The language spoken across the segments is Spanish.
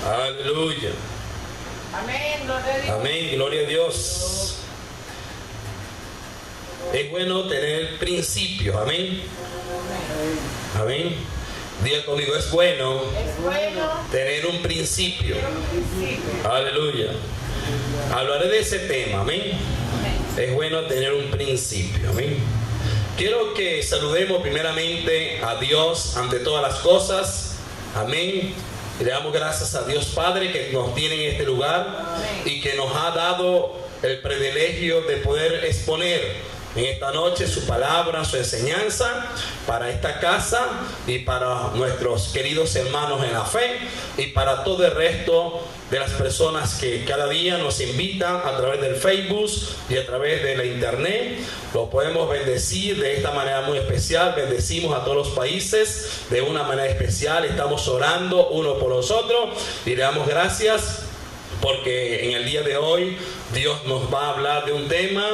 Aleluya. Amén, gloria a Dios. Amén, gloria a Dios. Es bueno tener principios, amén. Amén. Diga conmigo, es bueno tener un principio. Aleluya. Hablaré de ese tema, amén. Es bueno tener un principio, amén. Quiero que saludemos primeramente a Dios ante todas las cosas, amén. Y le damos gracias a Dios Padre que nos tiene en este lugar y que nos ha dado el privilegio de poder exponer en esta noche su palabra, su enseñanza para esta casa y para nuestros queridos hermanos en la fe y para todo el resto de las personas que cada día nos invitan a través del Facebook y a través de la internet. Lo podemos bendecir de esta manera muy especial. Bendecimos a todos los países de una manera especial. Estamos orando uno por los otros y le damos gracias porque en el día de hoy Dios nos va a hablar de un tema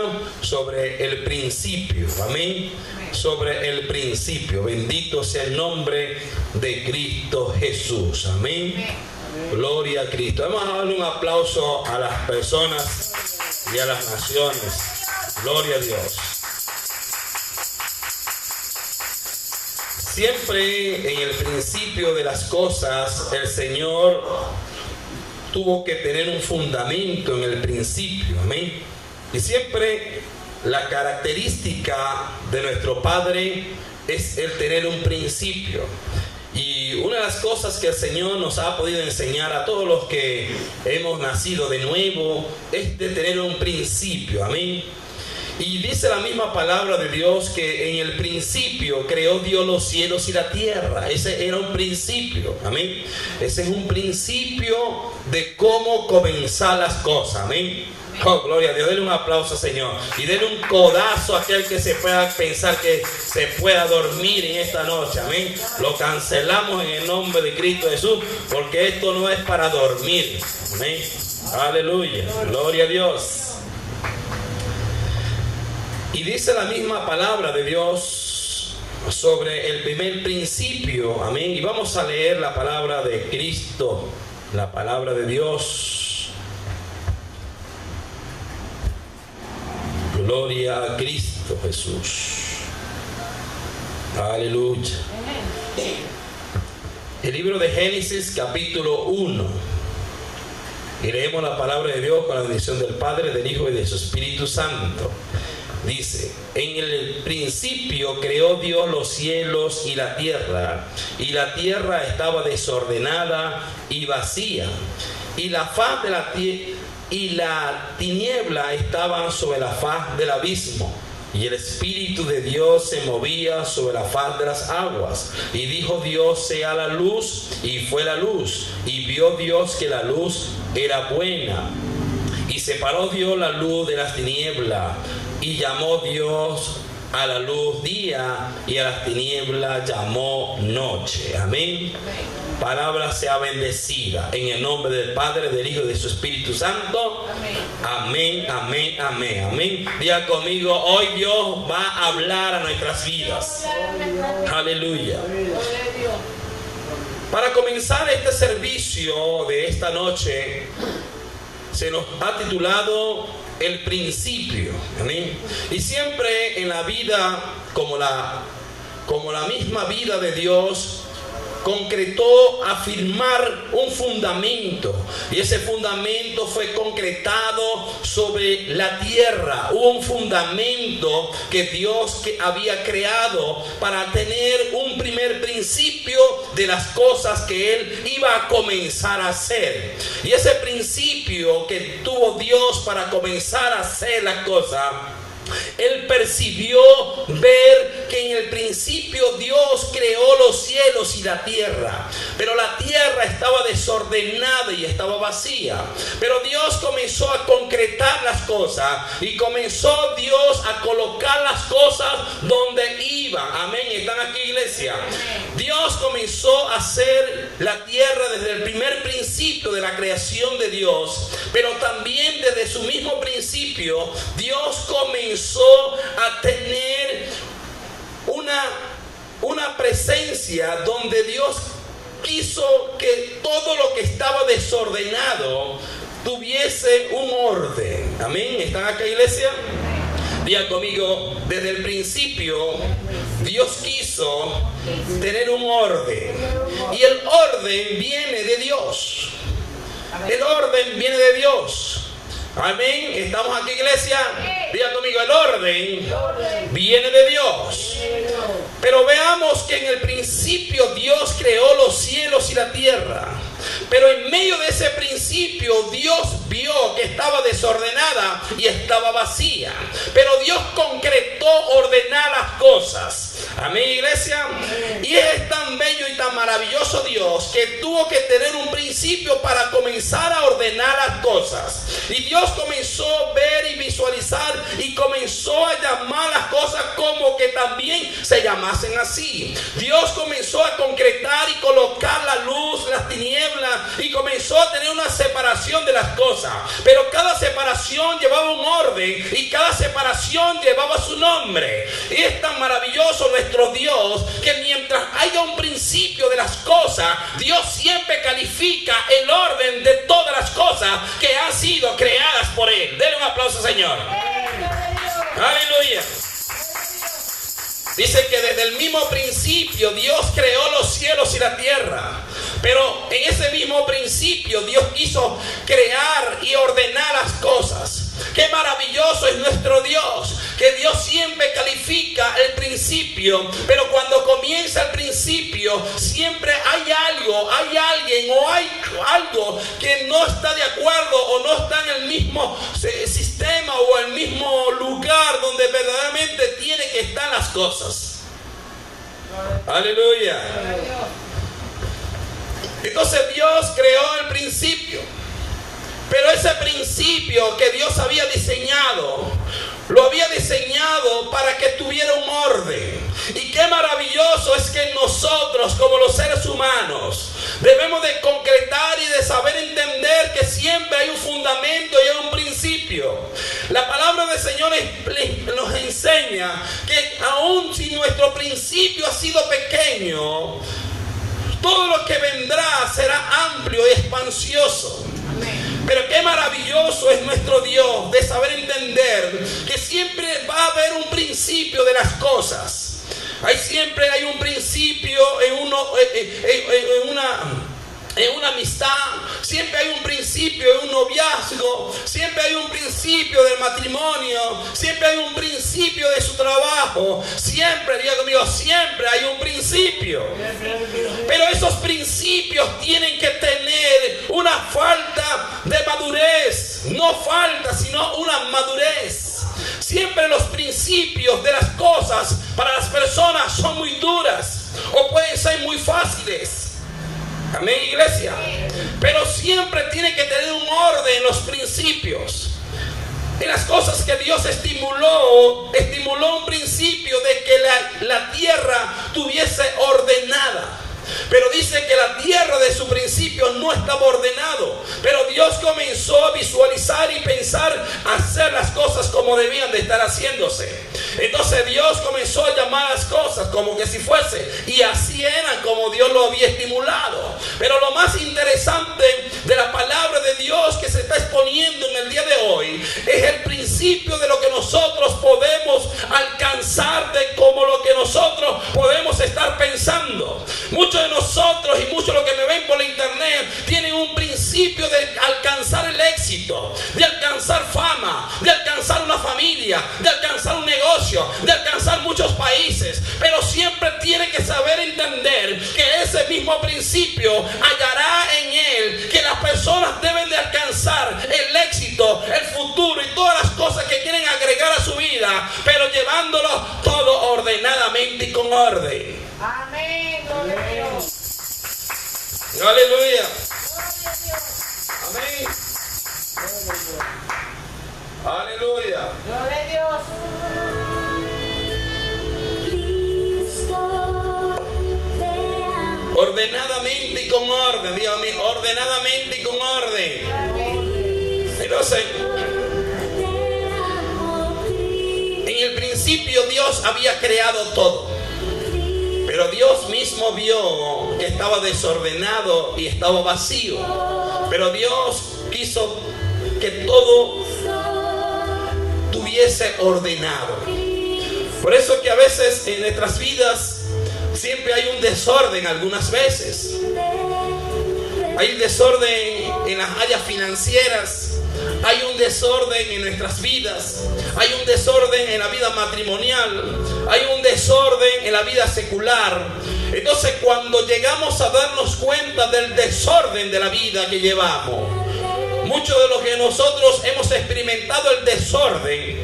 sobre el principio, amén, sobre el principio. Bendito sea el nombre de Cristo Jesús, amén. Gloria a Cristo. Vamos a darle un aplauso a las personas y a las naciones. Gloria a Dios. Siempre en el principio de las cosas el Señor tuvo que tener un fundamento en el principio, amén. Y siempre la característica de nuestro Padre es el tener un principio. Y una de las cosas que el Señor nos ha podido enseñar a todos los que hemos nacido de nuevo es de tener un principio, amén. Y dice la misma palabra de Dios que en el principio creó Dios los cielos y la tierra. Ese era un principio, amén. Ese es un principio de cómo comenzar las cosas, amén. Oh, gloria a Dios. Denle un aplauso, Señor. Y denle un codazo a aquel que se pueda pensar que se pueda dormir en esta noche, amén. Lo cancelamos en el nombre de Cristo Jesús, porque esto no es para dormir, amén. Aleluya. Gloria a Dios. Y dice la misma palabra de Dios sobre el primer principio, amén. Y vamos a leer la palabra de Cristo, la palabra de Dios. Gloria a Cristo Jesús. Aleluya. El libro de Génesis, capítulo 1. Y leemos la palabra de Dios con la bendición del Padre, del Hijo y de su Espíritu Santo. Dice: en el principio creó Dios los cielos y la tierra estaba desordenada y vacía, y la faz de la y la tiniebla estaban sobre la faz del abismo, y el Espíritu de Dios se movía sobre la faz de las aguas. Y dijo Dios: sea la luz, y fue la luz. Y vio Dios que la luz era buena, y separó Dios la luz de las tinieblas. Y llamó Dios a la luz día, y a las tinieblas llamó noche. Amén. Palabra sea bendecida en el nombre del Padre, del Hijo y de su Espíritu Santo. Amén, amén, amén, amén. Diga conmigo: hoy Dios va a hablar a nuestras vidas. Aleluya. Para comenzar este servicio de esta noche, se nos ha titulado el principio, amén. Y siempre en la vida, como la misma vida de Dios, concretó afirmar un fundamento, y ese fundamento fue concretado sobre la tierra. Hubo un fundamento que Dios había creado para tener un primer principio de las cosas que Él iba a comenzar a hacer. Y ese principio que tuvo Dios para comenzar a hacer las cosas, Él percibió ver que en el principio Dios creó los cielos y la tierra, pero la tierra estaba desordenada y estaba vacía. Pero Dios comenzó a concretar las cosas y comenzó Dios a colocar las cosas donde iban. Amén. ¿Están aquí, iglesia? Dios comenzó a hacer la tierra desde el primer principio de la creación de Dios, pero también desde su mismo principio Dios comenzó a tener una presencia donde Dios quiso que todo lo que estaba desordenado tuviese un orden. Amén. ¿Están acá, iglesia? Diga conmigo, desde el principio Dios quiso tener un orden. Y el orden viene de Dios. El orden viene de Dios. Amén. ¿Estamos aquí, iglesia? Diga conmigo, el orden viene de Dios. Pero veamos que en el principio Dios creó los cielos y la tierra. Pero en medio de ese principio Dios vio que estaba desordenada y estaba vacía. Pero Dios concretó ordenar las cosas. Amén, iglesia. Y es tan bello y tan maravilloso Dios que tuvo que tener un principio para comenzar a ordenar las cosas. Y Dios comenzó a ver y visualizar y comenzó a llamar las cosas como que también se llamasen así. Dios comenzó a concretar y colocar la luz, las tinieblas, y comenzó a tener una separación de las cosas. Pero cada separación llevaba un orden y cada separación llevaba su nombre. Y es tan maravilloso nuestro Dios que mientras haya un principio de las cosas, Dios siempre califica el orden de todas las cosas que han sido creadas por Él. Denle un aplauso, Señor. Aleluya. Dice que desde el mismo principio Dios creó los cielos y la tierra. Pero en ese mismo principio Dios quiso crear y ordenar las cosas. Qué maravilloso es nuestro Dios, que Dios siempre califica el principio, pero cuando comienza el principio siempre hay algo, hay alguien o hay algo que no está de acuerdo o no está en el mismo sistema o el mismo lugar donde verdaderamente tiene que estar las cosas. Aleluya. Entonces Dios creó el principio. Pero ese principio que Dios había diseñado, lo había diseñado para que tuviera un orden. Y qué maravilloso es que nosotros, como los seres humanos, debemos de concretar y de saber entender que siempre hay un fundamento y hay un principio. La palabra del Señor nos enseña que aun si nuestro principio ha sido pequeño, todo lo que vendrá será amplio y expansioso. Pero qué maravilloso es nuestro Dios de saber entender que siempre va a haber un principio de las cosas. Siempre hay un principio en una amistad, siempre hay un principio en un noviazgo, siempre hay un principio del matrimonio, siempre hay un principio de su trabajo, siempre, diga conmigo, siempre hay un principio. Pero esos principios tienen que tener una falta de madurez, no falta, sino una madurez. Siempre los principios de las cosas para las personas son muy duras o pueden ser muy fáciles. Amén, iglesia. Pero siempre tiene que tener un orden en los principios. En las cosas que Dios estimuló un principio de que la tierra tuviese ordenada. Pero dice que la tierra de su principio no estaba ordenado. Pero Dios comenzó a visualizar y pensar hacer las cosas como debían de estar haciéndose. Entonces Dios comenzó a llamar las cosas como que si fuese, y así eran como Dios lo había estimulado. Pero lo más interesante de la palabra de Dios que se está exponiendo en el día de hoy es el principio de lo que nosotros podemos alcanzar, de como lo que nosotros podemos estar pensando. Muchos de nosotros y muchos de los que me ven por la internet tienen un principio de alcanzar el éxito, de alcanzar fama, de alcanzar una familia, de alcanzar un negocio, de alcanzar muchos países. Pero siempre tiene que saber entender que ese mismo principio hallará en él que las personas deben de alcanzar el éxito, el futuro y todas las cosas que quieren agregar a su vida, pero llevándolo todo ordenadamente y con orden. Amén, gloria a Dios. Aleluya. Gloria Amén. a Dios. Aleluya. Gloria a Dios. Ordenadamente y con orden. Dígame, ordenadamente y con orden. Entonces, en el principio Dios había creado todo. Pero Dios mismo mismo vio que estaba desordenado y estaba vacío. Pero Dios quiso que todo tuviese ordenado. Por eso que a veces en nuestras vidas siempre hay un desorden algunas veces. Hay desorden en las áreas financieras. Hay un desorden en nuestras vidas. Hay un desorden en la vida matrimonial. Hay un desorden en la vida secular. Entonces, cuando llegamos a darnos cuenta del desorden de la vida que llevamos, muchos de los que nosotros hemos experimentado el desorden,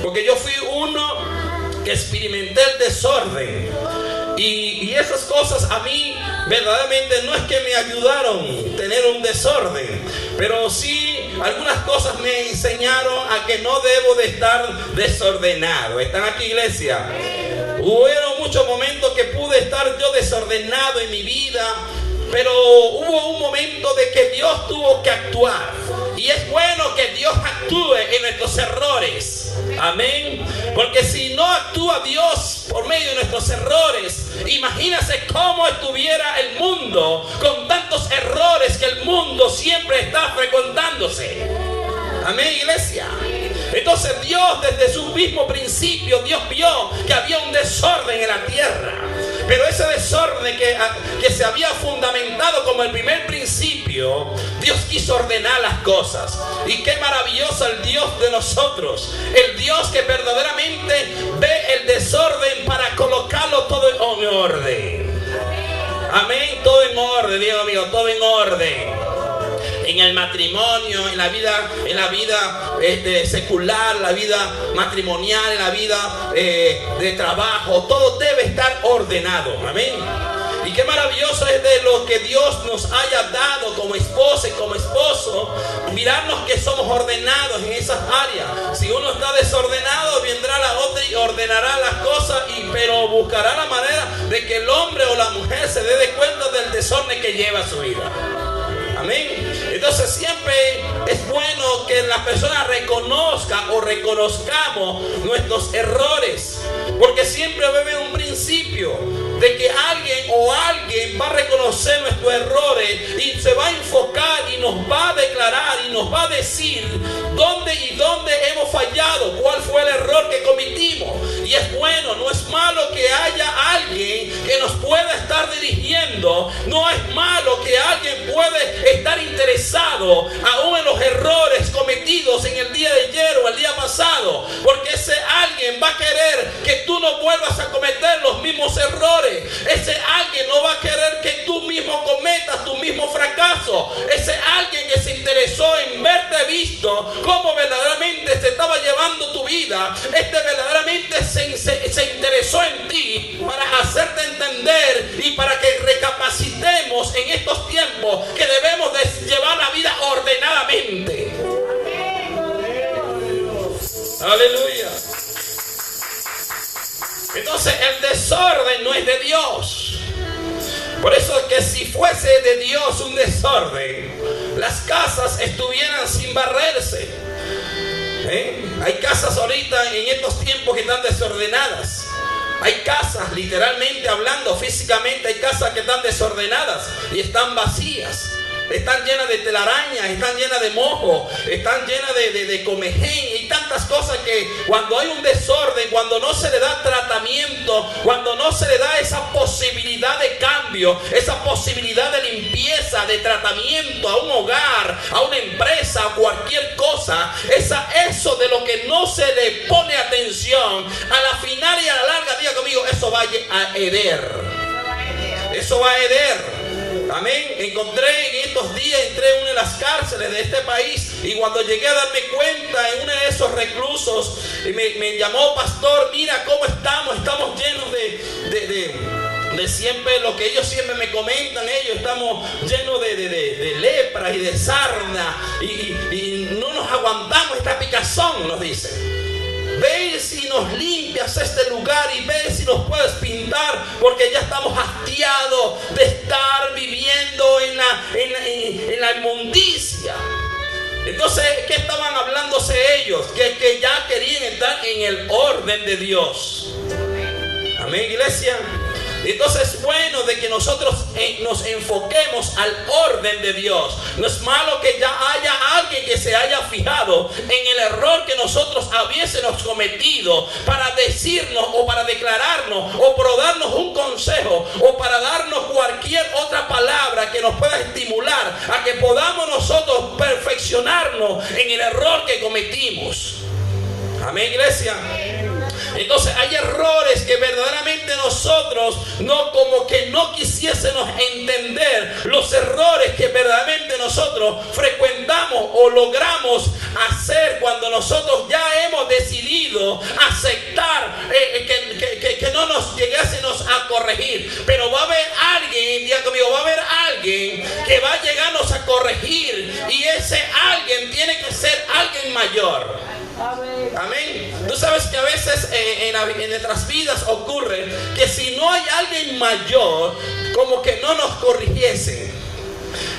porque yo fui uno que experimenté el desorden, y esas cosas a mí verdaderamente no es que me ayudaron a tener un desorden, pero sí algunas cosas me enseñaron a que no debo de estar desordenado. ¿Están aquí, iglesia? Hubo muchos momentos que pude estar yo desordenado en mi vida, pero hubo un momento de que Dios tuvo que actuar. Y es bueno que Dios actúe en nuestros errores. Amén. Porque si no actúa Dios por medio de nuestros errores, imagínate cómo estuviera el mundo con tantos errores que el mundo siempre está frecuentándose. Amén, iglesia. Entonces Dios, desde su mismo principio, Dios vio que había un desorden en la tierra. Pero ese desorden que se había fundamentado como el primer principio, Dios quiso ordenar las cosas. Y qué maravilloso el Dios de nosotros. El Dios que verdaderamente ve el desorden para colocarlo todo en orden. Amén, todo en orden, Dios mío, todo en orden. En el matrimonio, en la vida secular, la vida matrimonial, en la vida de trabajo, todo debe estar ordenado. Amén. Y qué maravilloso es de lo que Dios nos haya dado como esposa y como esposo, mirarnos que somos ordenados en esas áreas. Si uno está desordenado, vendrá la otra y ordenará las cosas, pero buscará la manera de que el hombre o la mujer se dé cuenta del desorden que lleva su vida. Amén. Entonces siempre es bueno que la persona reconozca o reconozcamos nuestros errores, porque siempre va a haber un principio de que alguien va a reconocer nuestros errores y se va a enfocar y nos va a declarar y nos va a decir dónde hemos fallado, cuál fue el error que cometimos. Y es bueno, no es malo que haya alguien que nos pueda estar dirigiendo, no es malo que alguien puede estar interesado aún en los errores cometidos en el día de ayer o el día pasado, porque ese alguien va a querer que tú no vuelvas a cometer los mismos errores. Ese alguien no va a querer que tú mismo cometas tu mismo fracaso. Ese alguien que se interesó en verte visto cómo verdaderamente se estaba llevando tu vida, verdaderamente se interesó en ti para hacerte entender y para que recapacitemos en estos tiempos que debemos de llevar la vida ordenadamente. Aleluya. Entonces el desorden no es de Dios. Por eso es que si fuese de Dios un desorden, las casas estuvieran sin barrerse. Hay casas ahorita en estos tiempos que están desordenadas. Hay casas, literalmente hablando, físicamente hay casas que están desordenadas y están vacías. Están llenas de telarañas, están llenas de mojo, están llenas de comején y tantas cosas que cuando hay un desorden, cuando no se le da tratamiento, cuando no se le da esa posibilidad de cambio, esa posibilidad de limpieza, de tratamiento a un hogar, a una empresa, a cualquier cosa, eso de lo que no se le pone atención, a la final y a la larga, diga conmigo, eso va a herer. Eso va a herer. Amén. Entré en una de las cárceles de este país y cuando llegué a darme cuenta en uno de esos reclusos me llamó pastor, mira cómo estamos llenos de siempre lo que ellos siempre me comentan, estamos llenos de lepra y de sarna y no nos aguantamos esta picazón, nos dice. Ve si nos limpias este lugar y ve si nos puedes pintar, porque ya estamos hastiados de estar viviendo en la inmundicia. Entonces, ¿qué estaban hablándose ellos? Que ya querían estar en el orden de Dios. Amén, iglesia. Entonces es bueno de que nosotros nos enfoquemos al orden de Dios. No es malo que ya haya alguien que se haya fijado en el error que nosotros hubiésemos cometido para decirnos o para declararnos o para darnos un consejo o para darnos cualquier otra palabra que nos pueda estimular a que podamos nosotros perfeccionarnos en el error que cometimos. Amén, iglesia. Entonces hay errores que verdaderamente nosotros no quisiésemos entender, los errores que verdaderamente nosotros frecuentamos o logramos hacer cuando nosotros ya hemos decidido aceptar que no nos llegásemos a corregir. Pero va a haber alguien, diga conmigo, va a haber alguien que va a llegarnos a corregir, y ese alguien tiene que ser alguien mayor. Amén. Tú sabes que a veces en nuestras vidas ocurre que si no hay alguien mayor, como que no nos corrigiesen.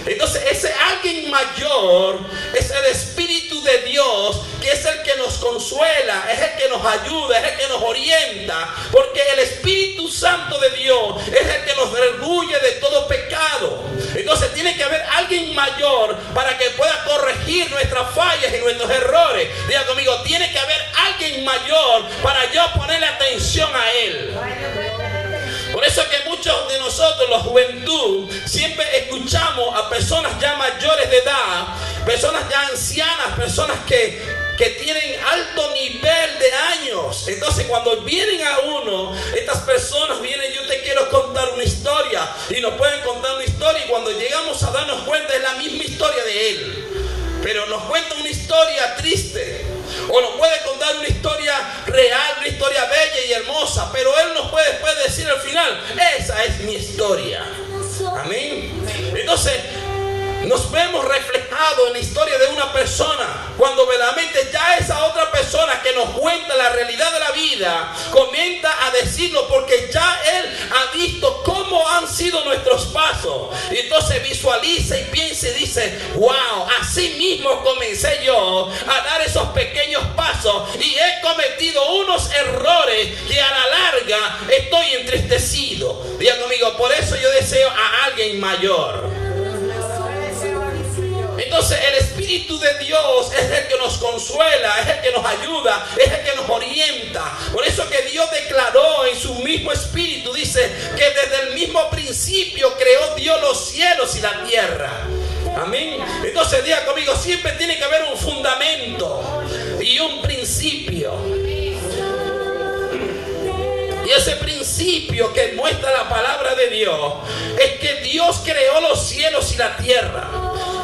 Entonces ese alguien mayor es el Espíritu de Dios, que es el que nos consuela, es el que nos ayuda, es el que nos orienta, porque el Espíritu Santo de Dios es el que nos redarguye de todo pecado. Entonces tiene que haber alguien mayor para que pueda corregir nuestras fallas y nuestros errores. Diga conmigo, tiene que haber alguien mayor para yo ponerle atención a él. Por eso que muchos de nosotros, la juventud, siempre escuchamos a personas ya mayores de edad, personas ya ancianas, personas que tienen alto nivel de años. Entonces cuando vienen a uno, estas personas vienen, yo te quiero contar una historia, y nos pueden contar una historia, y cuando llegamos a darnos cuenta es la misma historia de él, pero nos cuenta una historia triste, o nos puede contar una historia real, una historia bella y hermosa, pero él nos puede después decir al final, esa es mi historia. Amén. Entonces nos vemos reflejados en la historia de una persona, cuando verdaderamente ya esa otra persona que nos cuenta la realidad de la vida comienza a decirlo, porque ya él ha visto cómo han sido nuestros pasos, y entonces visualiza y piensa y dice, wow, así mismo comencé yo a dar esos pequeños pasos y he cometido unos errores que a la larga estoy entristecido. Diga conmigo, por eso yo deseo a alguien mayor. Entonces el Espíritu de Dios es el que nos consuela, es el que nos ayuda, es el que nos orienta. Por eso que Dios declaró en su mismo Espíritu, dice que desde el mismo principio creó Dios los cielos y la tierra. Amén. Entonces diga conmigo, siempre tiene que haber un fundamento y un principio. Y ese principio que muestra la palabra de Dios es que Dios creó los cielos y la tierra.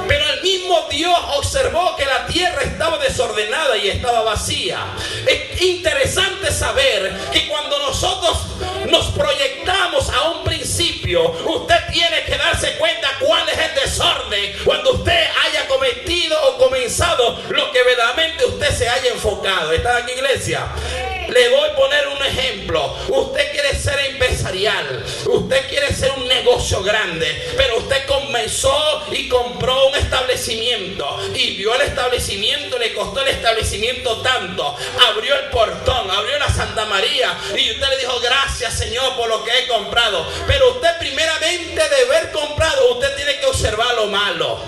Pero el mismo Dios observó que la tierra estaba desordenada y estaba vacía. Es interesante saber que cuando nosotros nos proyectamos a un principio, usted tiene que darse cuenta cuál es el desorden cuando usted haya cometido o comenzado lo que verdaderamente usted se haya enfocado. ¿Está aquí, iglesia? Le voy a poner un ejemplo. Usted quiere ser empresarial, usted quiere ser un negocio grande, pero usted comenzó y compró un establecimiento y vio el establecimiento, le costó el establecimiento tanto, abrió el portón, abrió la Santa María y usted le dijo, gracias Señor por lo que he comprado. Pero usted primeramente de haber comprado, usted tiene que observar lo malo.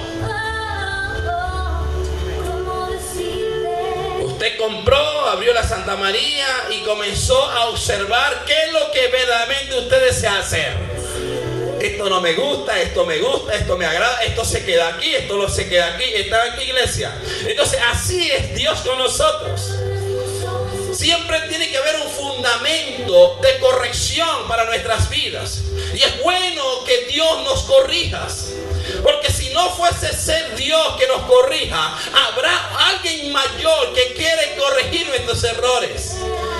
Usted compró, abrió la Santa María y comenzó a observar qué es lo que verdaderamente usted desea hacer. Esto no me gusta, esto me gusta, esto me agrada, esto se queda aquí, esto no se queda aquí. ¿Está aquí, iglesia? Entonces así es Dios con nosotros. Siempre tiene que haber un fundamento de corrección para nuestras vidas. Y es bueno que Dios nos corrija. Porque si no fuese ser Dios que nos corrija, habrá alguien mayor que quiere corregir nuestros errores.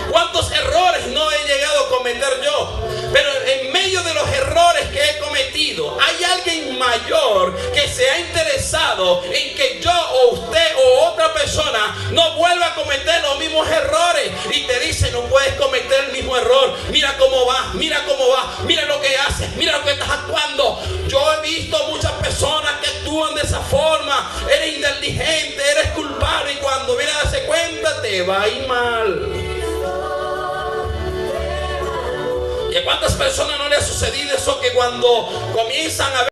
¿Cuántos errores no he llegado a cometer yo? Pero en medio de los errores que he cometido, hay alguien mayor que se ha interesado en que yo o usted o otra persona no vuelva a cometer los mismos errores. Y te dice, no puedes cometer el mismo error. Mira cómo va, mira cómo va, mira lo que haces, mira lo que estás actuando. Yo he visto muchas personas que actúan de esa forma. Eres inteligente, eres culpable, y cuando vienes a darse cuenta te va a ir mal. ¿Y a cuántas personas no le ha sucedido eso, que cuando comienzan a ver